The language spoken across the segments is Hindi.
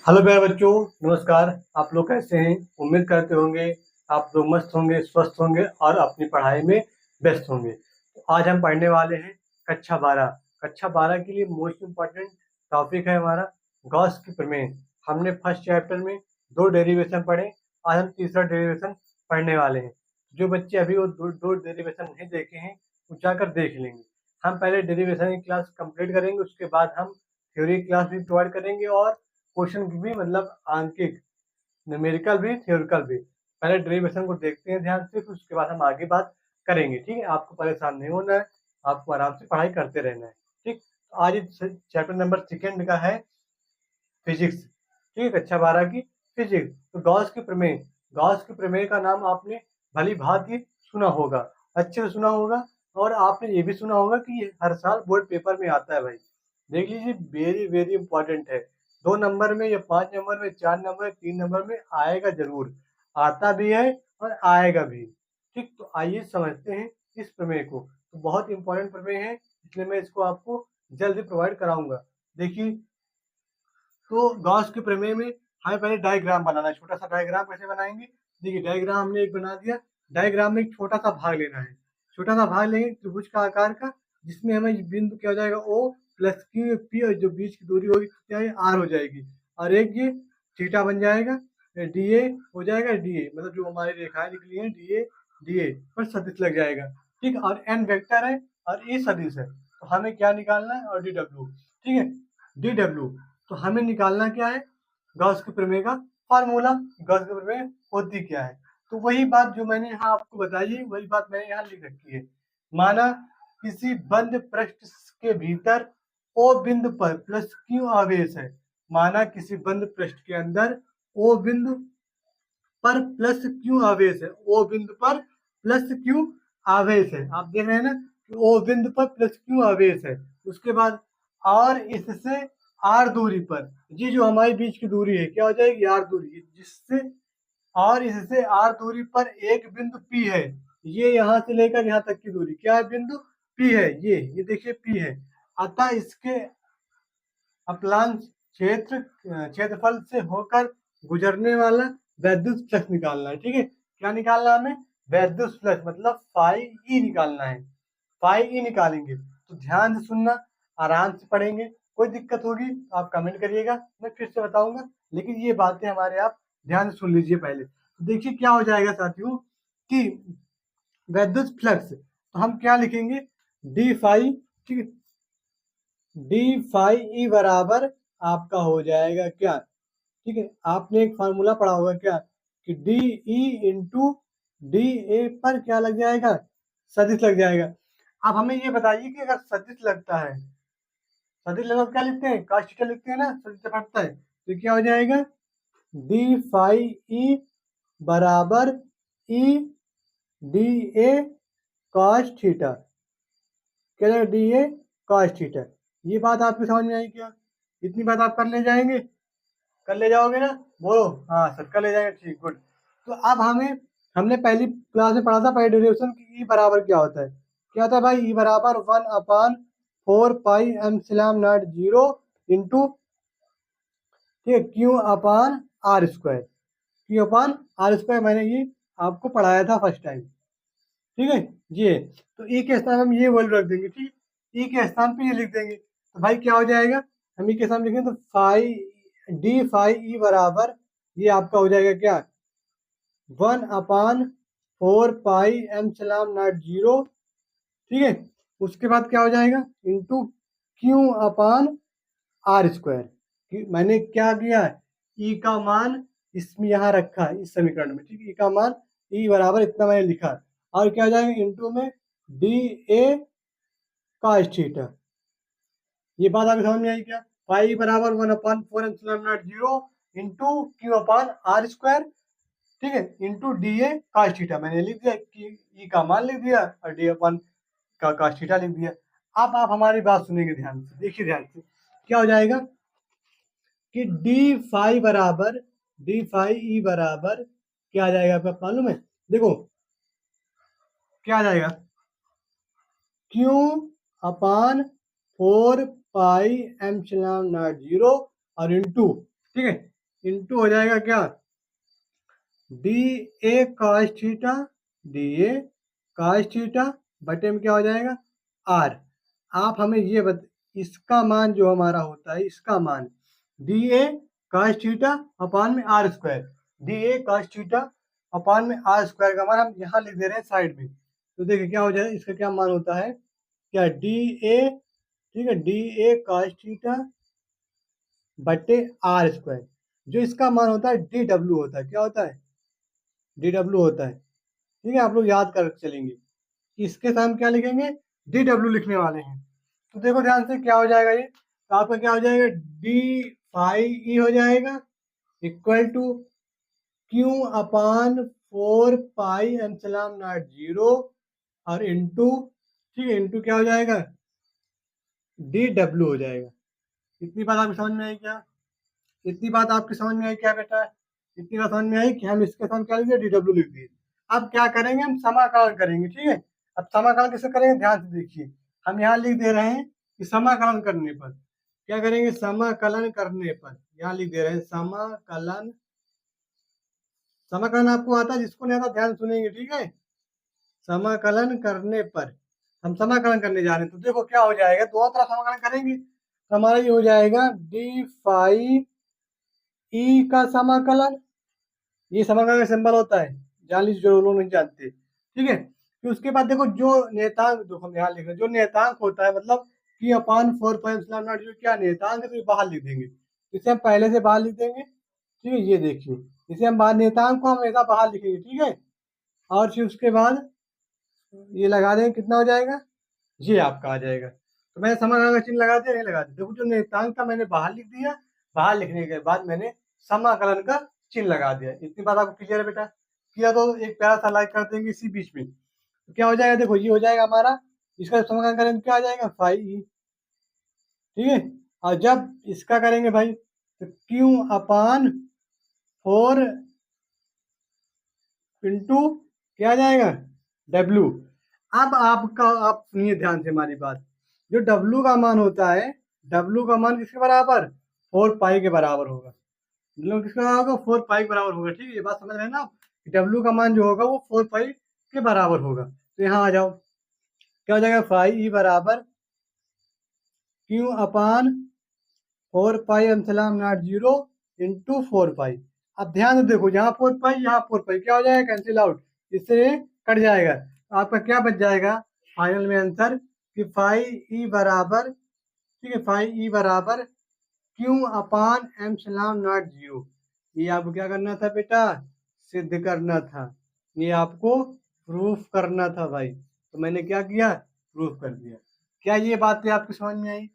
हेलो प्यारे बच्चों, नमस्कार। आप लोग कैसे हैं? उम्मीद करते होंगे आप लोग मस्त होंगे, स्वस्थ होंगे और अपनी पढ़ाई में व्यस्त होंगे। तो आज हम पढ़ने वाले हैं कक्षा 12। कक्षा 12 के लिए मोस्ट इम्पोर्टेंट टॉपिक है हमारा गॉस की प्रमेय। हमने फर्स्ट चैप्टर में 2 डेरिवेशन पढ़े, आज हम तीसरा डेरिवेशन पढ़ने वाले हैं। जो बच्चे अभी वो दो डेरिवेशन नहीं देखे हैं वो जाकर देख लेंगे। हम पहले डेरिवेशन की क्लास कंप्लीट करेंगे, उसके बाद हम थ्योरी क्लास भी प्रोवाइड करेंगे और क्वेश्चन भी, मतलब आंकिक, न्यूमेरिकल भी, थ्योरिकल भी। पहले डेरिवेशन को देखते हैं ध्यान से, फिर उसके बाद हम आगे बात करेंगे। ठीक है, आपको परेशान नहीं होना है, आपको आराम से पढ़ाई करते रहना है। ठीक, तो आज चैप्टर नंबर 2 का है फिजिक्स। ठीक है, कक्षा 12 की फिजिक्स। तो गॉस की प्रमेय, गॉस की प्रमेय का नाम आपने भली भांति सुना होगा, अच्छे से सुना होगा। और आपने ये भी सुना होगा कि ये हर साल बोर्ड पेपर में आता है भाई। देख लीजिए, वेरी वेरी इंपॉर्टेंट है। 2 नंबर में या 5 नंबर में, 4 नंबर, 3 नंबर में आएगा जरूर, आता भी है और आएगा भी। ठीक, तो आइए समझते हैं इस प्रमेय को। तो बहुत इंपॉर्टेंट प्रमेय है, इसलिए मैं इसको आपको जल्दी प्रोवाइड कराऊंगा। देखिए, तो गॉस के प्रमेय में हमें पहले डायग्राम बनाना है। छोटा सा डायग्राम कैसे बनाएंगे? देखिए, डायग्राम हमने एक बना दिया। डायग्राम में एक छोटा सा भाग लेना है, छोटा सा भाग लेंगे त्रिभुज का आकार का, जिसमें हमें बिंदु क्या हो जाएगा, ओ प्लस क्यू पी, और जो बीच की दूरी होगी क्या है, आर हो जाएगी। और एक ये थीटा बन जाएगा, डी ए हो जाएगा, डी ए मतलब जो हमारी रेखाएं निकली हैं डी ए पर सदिश लग जाएगा। ठीक, और एन वेक्टर है और ए सदिश है, तो हमें क्या निकालना है, और डी डब्ल्यू। ठीक है, डी डब्ल्यू। तो हमें निकालना क्या है, गॉस के प्रमेय का फार्मूला। गॉस के प्रमेय होती क्या है, तो वही बात जो मैंने यहाँ आपको बताई है, वही बात मैंने यहाँ लिख रखी है। माना किसी बंद पृष्ठ के भीतर ओ बिंदु पर प्लस क्यू आवेश है। माना किसी बंद पृष्ठ के अंदर ओ बिंदु पर प्लस क्यू आवेश है, ओ बिंदु पर प्लस क्यू आवेश है। आप देख रहे हैं ना कि ओ बिंदु पर प्लस क्यू आवेश है। उसके बाद और इससे आर दूरी पर, ये जो हमारी बीच की दूरी है क्या हो जाएगी, आर दूरी, जिससे और इससे आर दूरी पर एक बिंदु पी है। ये यहाँ से लेकर यहाँ तक की दूरी क्या है, बिंदु पी है। ये देखिए पी है। अतः इसके अपलांच क्षेत्रफल से होकर गुजरने वाला वैद्युत फ्लक्स निकालना है। ठीक है, क्या निकालना है हमें, वैद्युत फ्लक्स, मतलब फाई ई निकालना है। फाई ई निकालेंगे तो ध्यान से सुनना, आराम से पढ़ेंगे। कोई दिक्कत होगी तो आप कमेंट करिएगा, मैं फिर से बताऊंगा। लेकिन ये बातें हमारे आप ध्यान से सुन लीजिए पहले। तो देखिए क्या हो जाएगा साथियों कि वैद्युत फ्लक्स, तो हम क्या लिखेंगे, डी फाई। ठीक है, डी फाई ई बराबर आपका हो जाएगा क्या, ठीक है, आपने एक फार्मूला पढ़ा होगा क्या, कि D E into D A पर क्या लग जाएगा, सदिश लग जाएगा। अब हमें ये बताइए कि अगर सदिश लगता है, सदिश लगा तो क्या लिखते हैं, cos थीटा लिखते हैं ना, सदिश जब हटता है तो क्या हो जाएगा, डी फाई ई बराबर E D A cos theta, क्या जाएगा, डी ए cos थीटा। ये बात आपकी समझ में आई क्या? इतनी बात आप कर ले जाएंगे, कर ले जाओगे ना, बोलो हाँ सर कर ले जाएंगे, ठीक, गुड। तो अब हमने पहली क्लास में पढ़ा था पहले डेरिवेशन की, ई बराबर क्या होता है, क्या होता है भाई, ई बराबर 1/4 पाई एप्सिलॉन नॉट 0 इंटू, ठीक है, Q/R²। Q/R², मैंने ये आपको पढ़ाया था फर्स्ट टाइम। ठीक है, ये तो ई के स्थान हम ये वैल्यू रख देंगे। ठीक, ई के स्थान पे ये लिख देंगे, तो भाई क्या हो जाएगा, हम ई के स्थान लिखेंगे तो फाई डी फाई ई बराबर, ये आपका हो जाएगा क्या, 1/4 पाई एप्सिलॉन नॉट 0। ठीक है, उसके बाद क्या हो जाएगा, इंटू Q/R²। मैंने क्या किया, ई का मान इसमें यहाँ रखा है इस समीकरण में। ठीक है, ई का मान, ई बराबर इतना मैंने लिखा, और क्या हो जाएगा इंटू में डी ए cos थीटा। ये बात आपको समझ में आई क्या, पाई बराबर 1/4 एप्सिलॉन नॉट 0 इंटू Q/R²। ठीक है, into D A cos theta मैंने लिख दिया, कि ई का मान लिख दिया और डी अपन का cos थीटा लिख दिया। अब आप हमारी बात सुनेंगे ध्यान से, देखिए ध्यान से, क्या हो जाएगा कि डी फाई ई बराबर क्या आ जाएगा, आपको मालूम है, देखो क्या आ जाएगा, Q/4 पाई एप्सिलॉन नॉट 0 और इंटू, ठीक है, इंटू हो जाएगा क्या, D a cos theta, D a cos theta बटे में क्या हो जाएगा आर। आप हमें ये इसका मान जो हमारा होता है, इसका मान डी ए कॉस थीटा अपान में r square, d a cos theta अपान में आर स्क्वायर का मान हम यहाँ लिख दे रहे हैं साइड में। तो देखिए क्या हो जाएगा, इसका क्या मान होता है, क्या डी ए, ठीक है, डी ए कॉस थीटा बटे आर स्क्वायर, जो इसका मान होता है डी डब्ल्यू होता है, क्या होता है, डी डब्ल्यू होता है। ठीक है, आप लोग याद कर चलेंगे, इसके साथ हम क्या लिखेंगे, डी डब्ल्यू लिखने वाले हैं। तो देखो ध्यान से क्या हो जाएगा ये, तो आपका क्या हो जाएगा, डी फाई ई हो जाएगा equal to Q upon 4 pi epsilon naught 0 और इंटू, ठीक है, इंटू क्या हो जाएगा, डी डब्ल्यू हो जाएगा। इतनी बात आपकी समझ में आई क्या, इतनी बात आपकी समझ में आई क्या बेटा, इतनी बात समझ में आई कि हम इसके साथ क्या लिख दिए, डी डब्ल्यू लिख दिए। अब क्या करेंगे, हम समाकलन करेंगे, ठीक है। अब समाकलन कैसे करेंगे, ध्यान से देखिए, हम यहाँ लिख दे रहे हैं कि समाकलन करने पर क्या करेंगे, समाकलन करने पर यहाँ लिख दे रहे हैं समाकलन, समाकलन आपको आता है, जिसको नहीं आता ध्यान सुनेंगे, ठीक है। समाकलन करने पर हम समाकलन करने जा रहे हैं, तो देखो क्या हो जाएगा, दोनों तरफ समाकलन करेंगे तो हमारा ये हो जाएगा डी फाई ई का समाकलन, ये समाकलन का सिंबल होता है, जान लीजिए जो लोग नहीं जानते, ठीक है। फिर उसके बाद देखो जो नियतांक, देखो हम यहाँ लिख रहे हैं, जो नियतांक होता है मतलब कि अपान 4 पाई एप्सिलॉन नॉट, जो क्या नियतांक है तो ये बाहर लिख देंगे, इसे हम पहले से बाहर लिख देंगे, ठीक है। ये देखिए, इसे हम बाहर, नियतांक को हम हमेशा बाहर लिखेंगे, ठीक है। और फिर उसके बाद ये लगा देंगे, कितना हो जाएगा, ये आपका आ जाएगा। तो मैंने समाकलन का चिन्ह लगा दिया, नहीं लगा दिया, देखो जो नियतांक था मैंने बाहर लिख दिया, बाहर लिखने के बाद मैंने समाकलन का चिन्ह लगा दिया। इतनी बात आपको क्लियर है बेटा, किया तो एक प्यारा सा लाइक कर देंगे इसी बीच में। तो क्या हो जाएगा, देखो ये हो जाएगा हमारा, इसका समाकलन करेंगे क्या आ जाएगा, फाई ई, ठीक है। और जब इसका करेंगे भाई तो क्यू अपान 4 इंटू क्या आ जाएगा, डब्ल्यू। अब आपका, आप सुनिए ध्यान से हमारी बात, जो डब्ल्यू का मान होता है, डब्ल्यू का मान किसके बराबर, 4 पाई के बराबर होगा, डब्ल्यू किसके बराबर होगा, 4 पाई के बराबर होगा, ठीक है। ये बात समझ रहे हैं ना आप, डब्ल्यू का मान जो होगा वो 4 पाई के बराबर होगा। तो यहाँ आ जाओ, क्या हो जाएगा, फाई ई बराबर Q upon 4 pi epsilon naught 0 into 4 पाई। अब ध्यान से देखो, यहाँ 4 पाई, यहाँ 4 पाई, क्या हो जाएगा, कैंसिल आउट, इससे कट जाएगा, तो आपका क्या बच जाएगा फाइनल में आंसर, कि फाई ई बराबर, ठीक है, फाई ई बराबर क्यू अपान एप्सिलॉन नॉट 0। ये आपको क्या करना था बेटा, सिद्ध करना था, ये आपको प्रूफ करना था भाई। तो मैंने क्या किया, प्रूफ कर दिया। क्या ये बातें आपकी समझ में आई,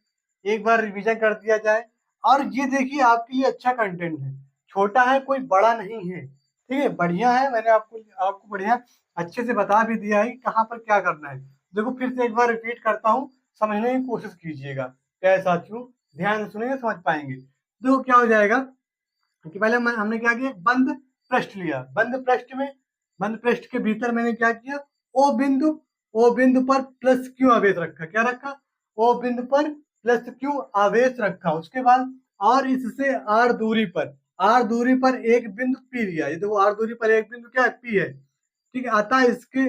एक बार रिवीजन कर दिया जाए। और ये देखिए आपके लिए अच्छा कंटेंट है, छोटा है, कोई बड़ा नहीं है, ठीक है, बढ़िया है। मैंने आपको आपको बढ़िया अच्छे से बता भी दिया है कि कहाँ पर क्या करना है। देखो फिर से एक बार रिपीट करता हूँ, समझने की कोशिश कीजिएगा, क्या साथियों, ध्यान से सुनेंगे समझ पाएंगे। देखो क्या हो जाएगा कि पहले हमने क्या किया, बंद पृष्ठ लिया, बंद पृष्ठ में, बंद पृष्ठ के भीतर मैंने क्या किया, ओ बिंदु, ओ बिंदु पर प्लस क्यू आवेश रखा, क्या रखा, ओ बिंदु पर प्लस क्यू आवेश रखा। उसके बाद और इससे आर दूरी पर, आर दूरी पर एक बिंदु पी लिया, ये देखो आर दूरी पर एक बिंदु क्या है, पी है, ठीक है। अतः इसके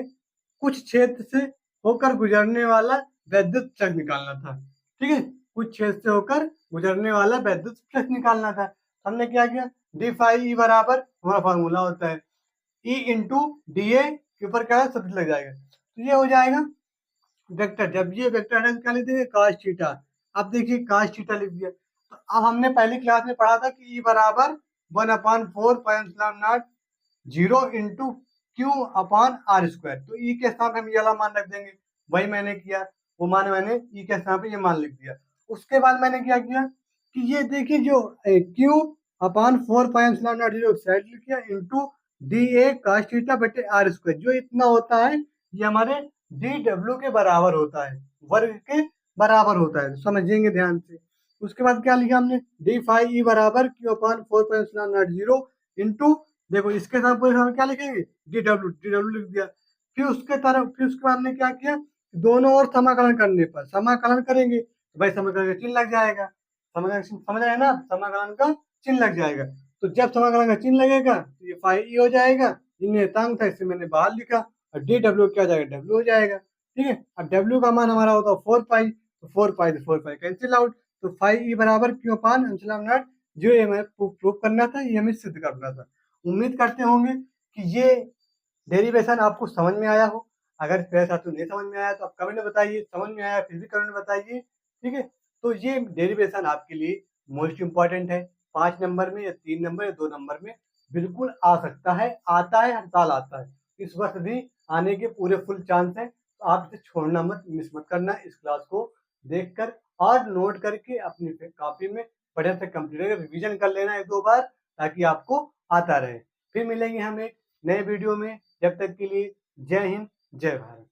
कुछ क्षेत्र से होकर गुजरने वाला वैद्युत फ्लक्स निकालना था, ठीक है, कुछ क्षेत्र से होकर गुजरने वाला वैद्युत फ्लक्स निकालना था। हमने क्या किया, डी फाई ई बराबर, हमारा फार्मूला होता है ई इंटू डी ए के ऊपर क्या है, सदिश लग जाएगा, तो ये हो जाएगा वेक्टर। जब ये वेक्टर है क्या लिख देंगे, काश थीटा। अब देखिए काश थीटा लिख दिया, तो अब हमने पहली क्लास में पढ़ा था कि ई बराबर 1/4 pi epsilon naught 0 into Q upon R square. तो ई के स्थान पे हम ये वाला मान रख देंगे, वही मैंने किया, वो मान मैंने ई के स्थान पे ये मान लिख दिया। उसके बाद मैंने क्या किया कि ये देखिए जो Q upon 4 pi epsilon naught 0 side लिख किया इंटू डी ए काश थीटा बटे आर स्क्वायर, जो इतना होता है ये हमारे डी डब्ल्यू के बराबर होता है, वर्ग के बराबर होता है, समझेंगे ध्यान से। उसके बाद क्या लिखा हमने, डी फाई ई बराबर Q upon 4 pi epsilon naught 0 into, देखो इसके साथ पूरे हम क्या लिखेंगे, डी डब्ल्यू लिख दिया। फिर उसके तरफ, फिर उसके बाद हमने क्या किया, दोनों ओर समाकलन करने पर, समाकलन करेंगे तो भाई समाकलन का चिन्ह लग जाएगा, समाकलन समझ रहे हैं ना, समाकलन का चिन्ह लग जाएगा। तो जब समाकलन का चिन्ह लगेगा तो ये फाई ई हो जाएगा, ये नियतांक था इसे मैंने बाहर लिखा, और डी डब्ल्यू क्या हो जाएगा, डब्ल्यू हो जाएगा। ठीक है, अब डब्ल्यू का मान हमारा होता है 4 पाई, तो 4 पाई तो 4 पाई कैंसिल आउट, तो फाई ई बराबर क्यू अपान एप्सिलॉन नॉट, जो ये हमें प्रूव करना था, ये हमें सिद्ध करना था। उम्मीद करते होंगे कि ये डेरिवेशन आपको समझ में आया हो। अगर मेरे साथ नहीं समझ में आया तो आप कमेंट में बताइए, समझ में आया फिर भी कमेंट में बताइए। ठीक है, तो ये डेरिवेशन आपके लिए मोस्ट इंपॉर्टेंट है। 5 नंबर में या 3 नंबर या 2 नंबर में बिल्कुल आ सकता है, आता है, हर साल आता है। इस वर्ष भी आने के पूरे फुल चांस है, तो आप इसे छोड़ना मत, मिस मत करना। इस क्लास को देखकर और नोट करके अपनी कॉपी में बढ़िया से कंप्लीट रिवीजन कर लेना 1-2 बार, ताकि आपको आता रहे। फिर मिलेंगे हम एक नए वीडियो में, जब तक के लिए जय हिंद, जय भारत।